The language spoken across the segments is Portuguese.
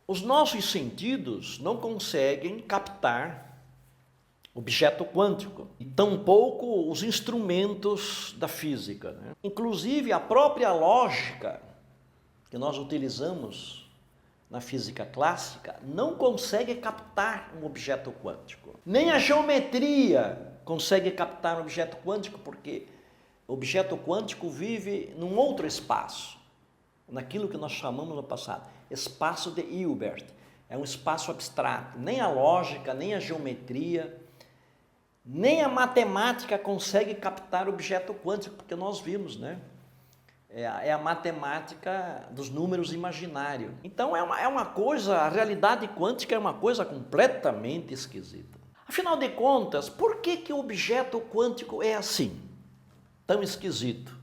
Os nossos sentidos não conseguem captar objeto quântico, e tampouco os instrumentos da física, né? Inclusive a própria lógica que nós utilizamos na física clássica não consegue captar um objeto quântico. Nem a geometria consegue captar um objeto quântico, porque o objeto quântico vive num outro espaço, naquilo que nós chamamos no passado, espaço de Hilbert. É um espaço abstrato. Nem a lógica, nem a geometria, nem a matemática consegue captar objeto quântico, porque nós vimos, né? É a matemática dos números imaginários. Então é uma coisa, a realidade quântica é uma coisa completamente esquisita. Afinal de contas, por que o objeto quântico é assim? Tão esquisito,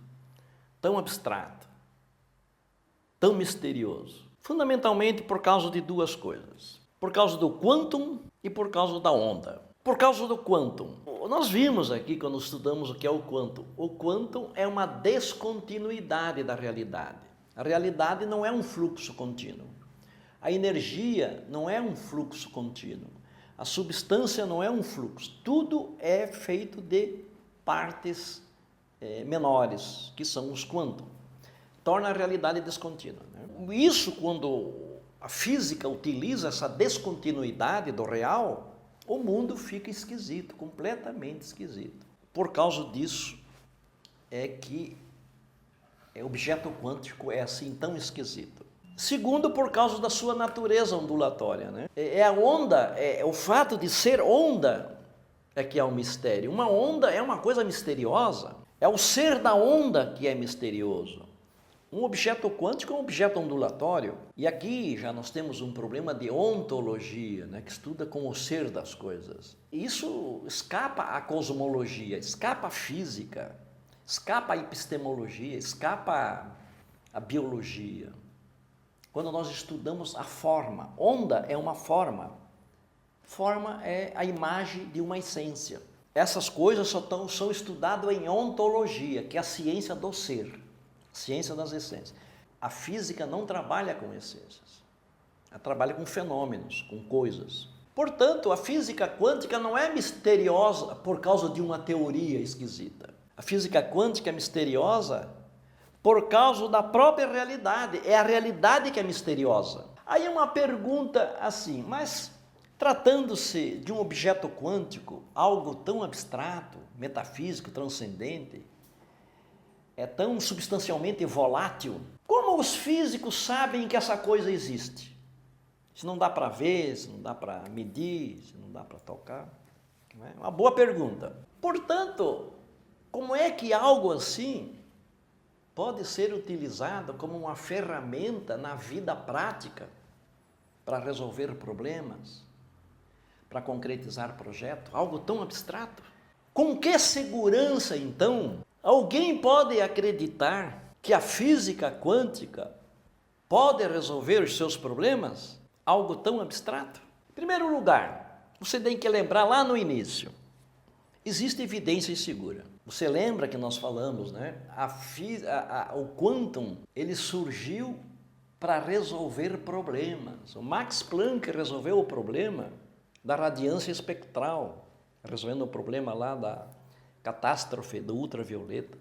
tão abstrato, tão misterioso? Fundamentalmente por causa de duas coisas. Por causa do quantum e por causa da onda. Por causa do quantum. Nós vimos aqui quando estudamos o que é o quantum. O quantum é uma descontinuidade da realidade. A realidade não é um fluxo contínuo. A energia não é um fluxo contínuo. A substância não é um fluxo. Tudo é feito de partes menores, que são os quantum. Torna a realidade descontínua, né? Isso, quando a física utiliza essa descontinuidade do real, o mundo fica esquisito, completamente esquisito. Por causa disso é que o objeto quântico é assim tão esquisito. Segundo, por causa da sua natureza ondulatória, né? A onda, o fato de ser onda é que é um mistério. Uma onda é uma coisa misteriosa. É o ser da onda que é misterioso. Um objeto quântico é um objeto ondulatório. E aqui já nós temos um problema de ontologia, né, que estuda com o ser das coisas. E isso escapa à cosmologia, escapa à física, escapa à epistemologia, escapa à biologia. Quando nós estudamos a forma, onda é uma forma. Forma é a imagem de uma essência. Essas coisas são estudadas em ontologia, que é a ciência do ser. Ciência das essências. A física não trabalha com essências. Ela trabalha com fenômenos, com coisas. Portanto, a física quântica não é misteriosa por causa de uma teoria esquisita. A física quântica é misteriosa por causa da própria realidade. É a realidade que é misteriosa. Aí uma pergunta assim, mas tratando-se de um objeto quântico, algo tão abstrato, metafísico, transcendente, é tão substancialmente volátil, como os físicos sabem que essa coisa existe? Se não dá para ver, se não dá para medir, se não dá para tocar. É uma boa pergunta. Portanto, como é que algo assim pode ser utilizado como uma ferramenta na vida prática para resolver problemas, para concretizar projetos? Algo tão abstrato? Com que segurança, então, alguém pode acreditar que a física quântica pode resolver os seus problemas? Algo tão abstrato? Em primeiro lugar, você tem que lembrar lá no início, existe evidência segura. Você lembra que nós falamos, né? O quantum, ele surgiu para resolver problemas. O Max Planck resolveu o problema da radiância espectral, resolvendo o problema lá da catástrofe do ultravioleta.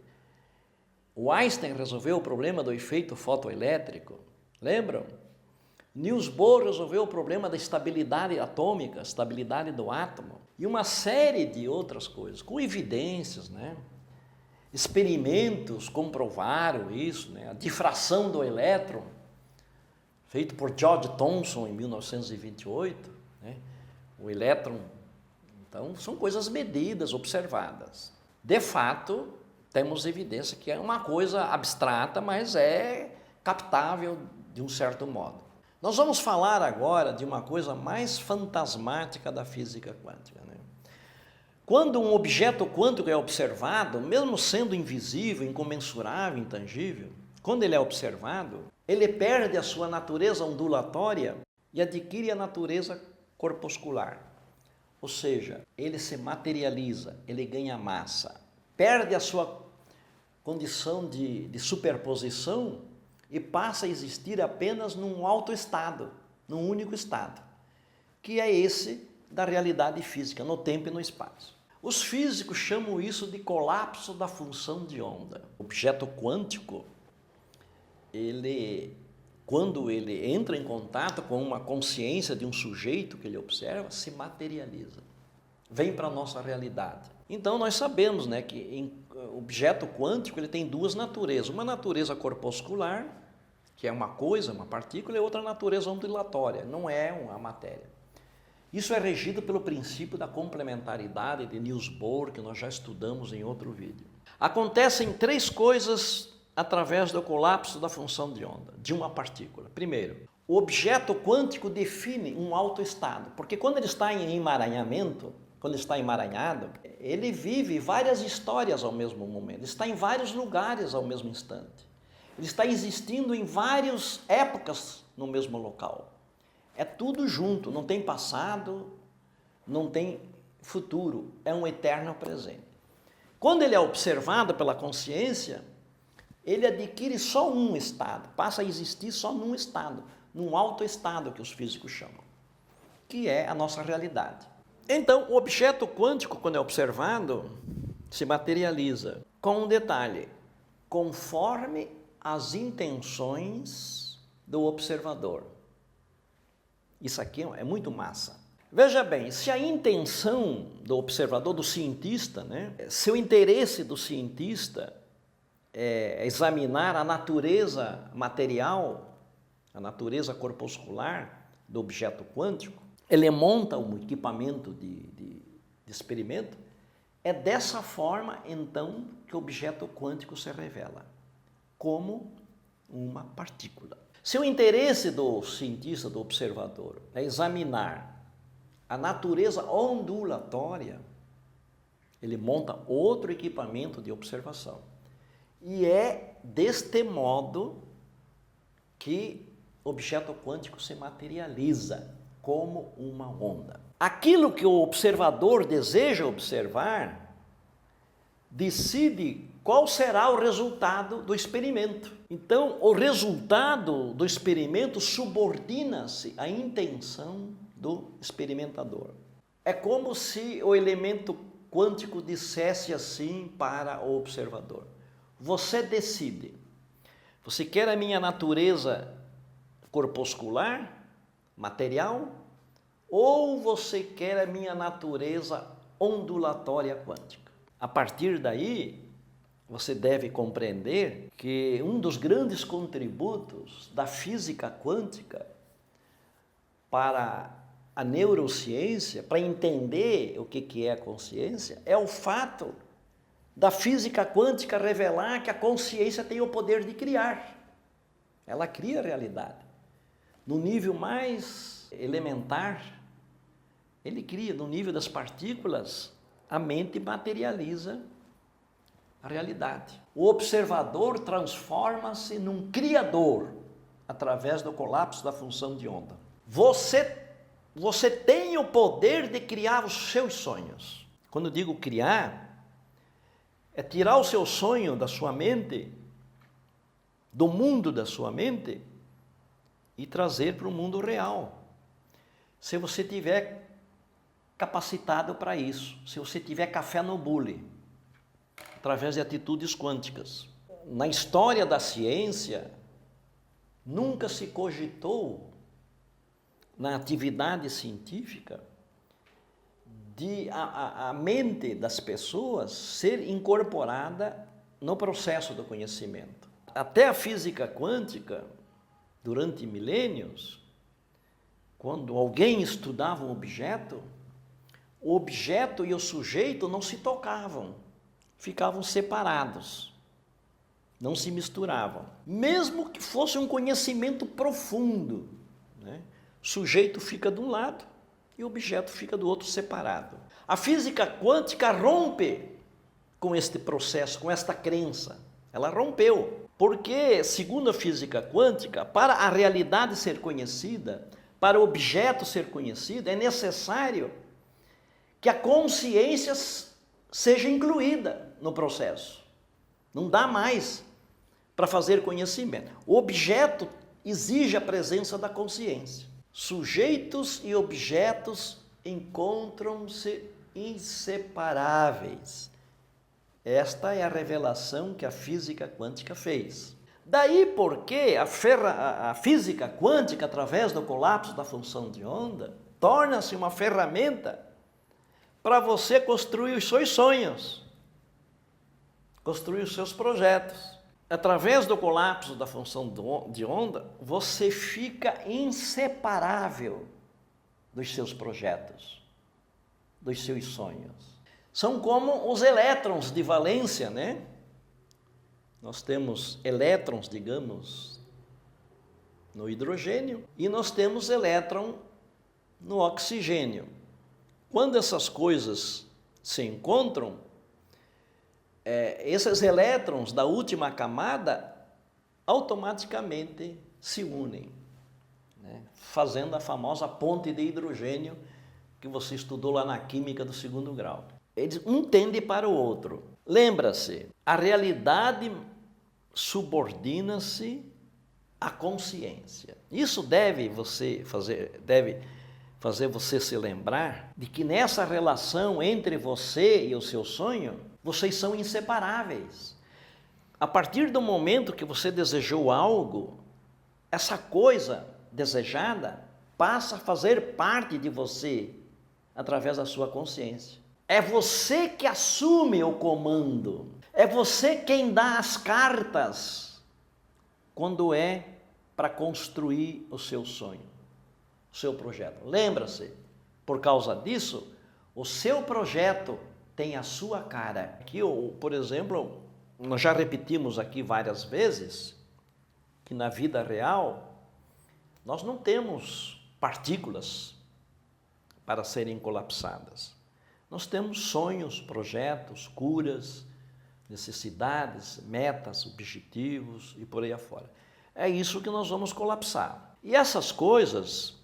O Einstein resolveu o problema do efeito fotoelétrico, lembram? Niels Bohr resolveu o problema da estabilidade atômica, estabilidade do átomo, e uma série de outras coisas, com evidências, né? Experimentos comprovaram isso, né? A difração do elétron, feito por George Thomson em 1928, né? O elétron. Então, são coisas medidas, observadas. De fato, temos evidência que é uma coisa abstrata, mas é captável de um certo modo. Nós vamos falar agora de uma coisa mais fantasmática da física quântica, né? Quando um objeto quântico é observado, mesmo sendo invisível, incomensurável, intangível, quando ele é observado, ele perde a sua natureza ondulatória e adquire a natureza corpuscular. Ou seja, ele se materializa, ele ganha massa, perde a sua condição de superposição e passa a existir apenas num alto estado. num único estado, que é esse da realidade física, no tempo e no espaço. Os físicos chamam isso de colapso da função de onda. O objeto quântico, quando ele entra em contato com uma consciência de um sujeito que ele observa, se materializa, vem para a nossa realidade. Então nós sabemos, né, que o objeto quântico ele tem duas naturezas, uma natureza corpuscular, que é uma coisa, uma partícula, e outra natureza ondulatória, não é uma matéria. Isso é regido pelo princípio da complementaridade de Niels Bohr, que nós já estudamos em outro vídeo. Acontecem três coisas através do colapso da função de onda, de uma partícula. Primeiro, o objeto quântico define um autoestado, porque quando ele está em emaranhamento, quando está emaranhado, ele vive várias histórias ao mesmo momento, ele está em vários lugares ao mesmo instante. Ele está existindo em várias épocas no mesmo local. É tudo junto, não tem passado, não tem futuro, é um eterno presente. Quando ele é observado pela consciência, ele adquire só um estado, passa a existir só num estado, num autoestado que os físicos chamam, que é a nossa realidade. Então, o objeto quântico, quando é observado, se materializa com um detalhe, conforme as intenções do observador. Isso aqui é muito massa. Veja bem, se a intenção do observador, do cientista, né, se o interesse do cientista é examinar a natureza material, a natureza corpuscular do objeto quântico, ele monta um equipamento de experimento, é dessa forma, então, que o objeto quântico se revela, como uma partícula. Se o interesse do cientista, do observador, é examinar a natureza ondulatória, ele monta outro equipamento de observação. E é deste modo que o objeto quântico se materializa como uma onda. Aquilo que o observador deseja observar decide qual será o resultado do experimento. Então, o resultado do experimento subordina-se à intenção do experimentador. É como se o elemento quântico dissesse assim para o observador: você decide, você quer a minha natureza corpuscular, material, ou você quer a minha natureza ondulatória quântica? A partir daí, você deve compreender que um dos grandes contributos da física quântica para a neurociência, para entender o que é a consciência, é o fato da física quântica revelar que a consciência tem o poder de criar. Ela cria a realidade. No nível mais elementar, ele cria. No nível das partículas, a mente materializa a realidade. O observador transforma-se num criador através do colapso da função de onda. Você tem o poder de criar os seus sonhos. Quando eu digo criar, é tirar o seu sonho da sua mente, do mundo da sua mente, e trazer para o mundo real. Se você tiver capacitado para isso, se você tiver café no bule, através de atitudes quânticas. Na história da ciência, nunca se cogitou, na atividade científica, de a mente das pessoas ser incorporada no processo do conhecimento. Até a física quântica, durante milênios, quando alguém estudava um objeto, o objeto e o sujeito não se tocavam, ficavam separados, não se misturavam. Mesmo que fosse um conhecimento profundo, né? O sujeito fica de um lado e o objeto fica do outro, separado. A física quântica rompe com este processo, com esta crença. Ela rompeu, porque, segundo a física quântica, para a realidade ser conhecida, para o objeto ser conhecido, é necessário que a consciência seja incluída no processo. Não dá mais para fazer conhecimento. O objeto exige a presença da consciência. Sujeitos e objetos encontram-se inseparáveis. Esta é a revelação que a física quântica fez. Daí porque a física quântica, através do colapso da função de onda, torna-se uma ferramenta para você construir os seus sonhos, construir os seus projetos. Através do colapso da função de onda, você fica inseparável dos seus projetos, dos seus sonhos. São como os elétrons de valência, né? Nós temos elétrons, digamos, no hidrogênio e nós temos elétron no oxigênio. Quando essas coisas se encontram, esses elétrons da última camada automaticamente se unem, né? Fazendo a famosa ponte de hidrogênio que você estudou lá na química do 2º grau. Eles um tende para o outro. Lembra-se, a realidade subordina-se à consciência. Isso deve fazer você se lembrar de que nessa relação entre você e o seu sonho, vocês são inseparáveis. A partir do momento que você desejou algo, essa coisa desejada passa a fazer parte de você através da sua consciência. É você que assume o comando. É você quem dá as cartas quando é para construir o seu sonho, o seu projeto. Lembra-se, por causa disso, o seu projeto tem a sua cara. Aqui, por exemplo, nós já repetimos aqui várias vezes que na vida real nós não temos partículas para serem colapsadas. Nós temos sonhos, projetos, curas, necessidades, metas, objetivos e por aí afora. É isso que nós vamos colapsar. E essas coisas,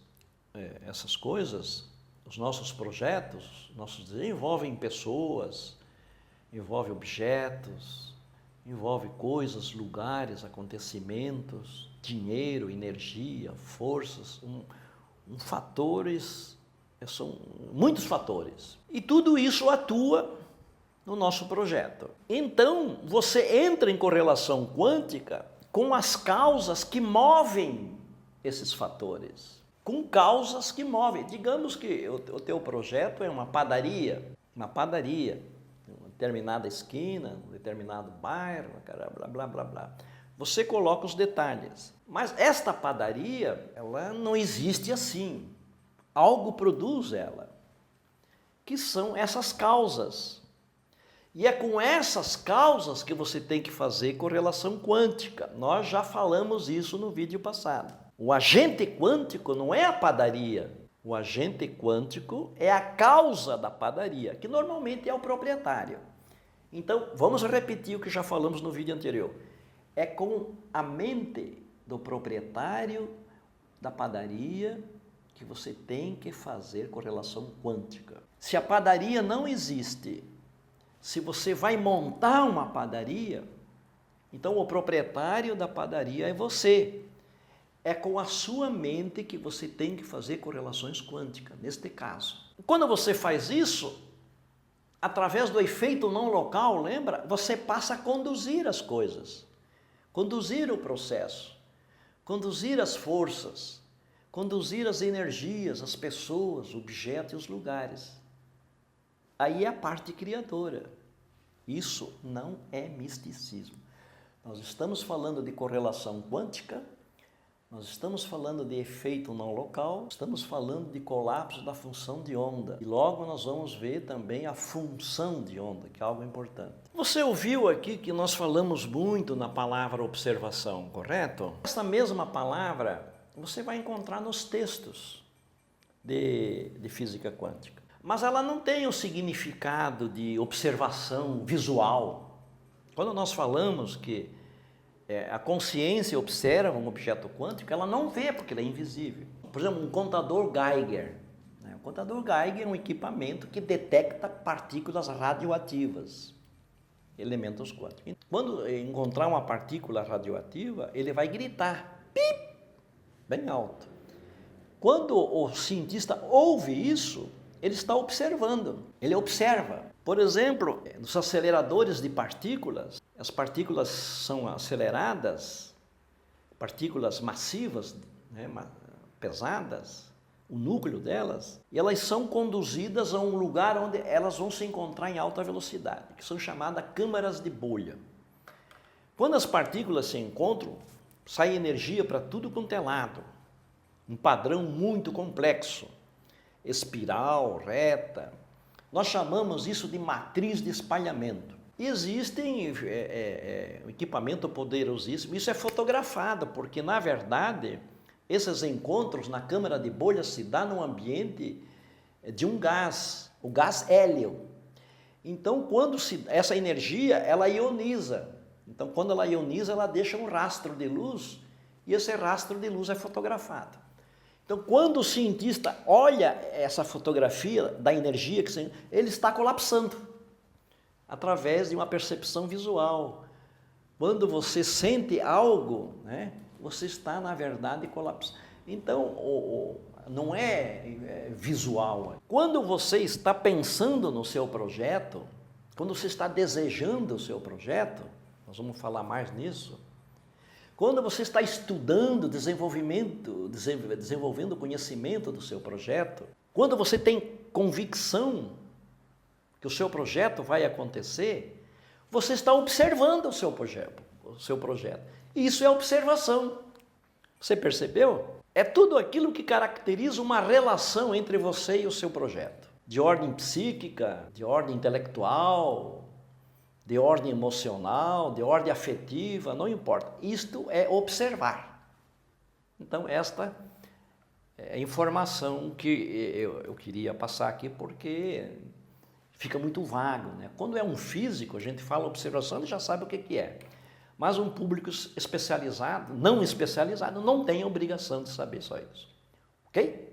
os nossos projetos, envolvem pessoas, envolve objetos, envolve coisas, lugares, acontecimentos, dinheiro, energia, forças, fatores, são muitos fatores. E tudo isso atua no nosso projeto. Então, você entra em correlação quântica com as causas que movem esses fatores. Com causas que movem. Digamos que o teu projeto é uma padaria, uma determinada esquina, um determinado bairro, blá, blá, blá, blá. Você coloca os detalhes. Mas esta padaria, ela não existe assim. Algo produz ela, que são essas causas. E é com essas causas que você tem que fazer correlação quântica. Nós já falamos isso no vídeo passado. O agente quântico não é a padaria. O agente quântico é a causa da padaria, que normalmente é o proprietário. Então, vamos repetir o que já falamos no vídeo anterior. É com a mente do proprietário da padaria que você tem que fazer correlação quântica. Se a padaria não existe, se você vai montar uma padaria, então o proprietário da padaria é você. É com a sua mente que você tem que fazer correlações quânticas, neste caso. Quando você faz isso, através do efeito não local, lembra? Você passa a conduzir as coisas, conduzir o processo, conduzir as forças, conduzir as energias, as pessoas, objetos e os lugares. Aí é a parte criadora. Isso não é misticismo. Nós estamos falando de correlação quântica, nós estamos falando de efeito não local, estamos falando de colapso da função de onda. E logo nós vamos ver também a função de onda, que é algo importante. Você ouviu aqui que nós falamos muito na palavra observação, correto? Essa mesma palavra você vai encontrar nos textos de física quântica. Mas ela não tem o significado de observação visual. Quando nós falamos que a consciência observa um objeto quântico, ela não vê porque ele é invisível. Por exemplo, um contador Geiger. O contador Geiger é um equipamento que detecta partículas radioativas, elementos quânticos. Quando encontrar uma partícula radioativa, ele vai gritar, pip, bem alto. Quando o cientista ouve isso, ele está observando, ele observa. Por exemplo, nos aceleradores de partículas, as partículas são aceleradas, partículas massivas, né, pesadas, o núcleo delas, e elas são conduzidas a um lugar onde elas vão se encontrar em alta velocidade, que são chamadas câmaras de bolha. Quando as partículas se encontram, sai energia para tudo quanto é lado, um padrão muito complexo, espiral, reta. Nós chamamos isso de matriz de espalhamento. E existem equipamento poderosíssimo, isso é fotografado, porque na verdade esses encontros na câmara de bolha se dá no ambiente de um gás, o gás hélio. Então, essa energia, ela ioniza. Então, quando ela ioniza, ela deixa um rastro de luz e esse rastro de luz é fotografado. Então, quando o cientista olha essa fotografia da energia, ele está colapsando através de uma percepção visual. Quando você sente algo, né, você está, na verdade, colapsando. Então, não é visual. Quando você está pensando no seu projeto, quando você está desejando o seu projeto, nós vamos falar mais nisso, quando você está estudando desenvolvendo o conhecimento do seu projeto, quando você tem convicção que o seu projeto vai acontecer, você está observando o seu projeto. Isso é observação. Você percebeu? É tudo aquilo que caracteriza uma relação entre você e o seu projeto. De ordem psíquica, de ordem intelectual, de ordem emocional, de ordem afetiva, não importa. Isto é observar. Então, esta é a informação que eu queria passar aqui, porque fica muito vago, né? Quando é um físico, a gente fala observação, ele já sabe o que é. Mas um público especializado, não especializado, não tem a obrigação de saber só isso. Ok?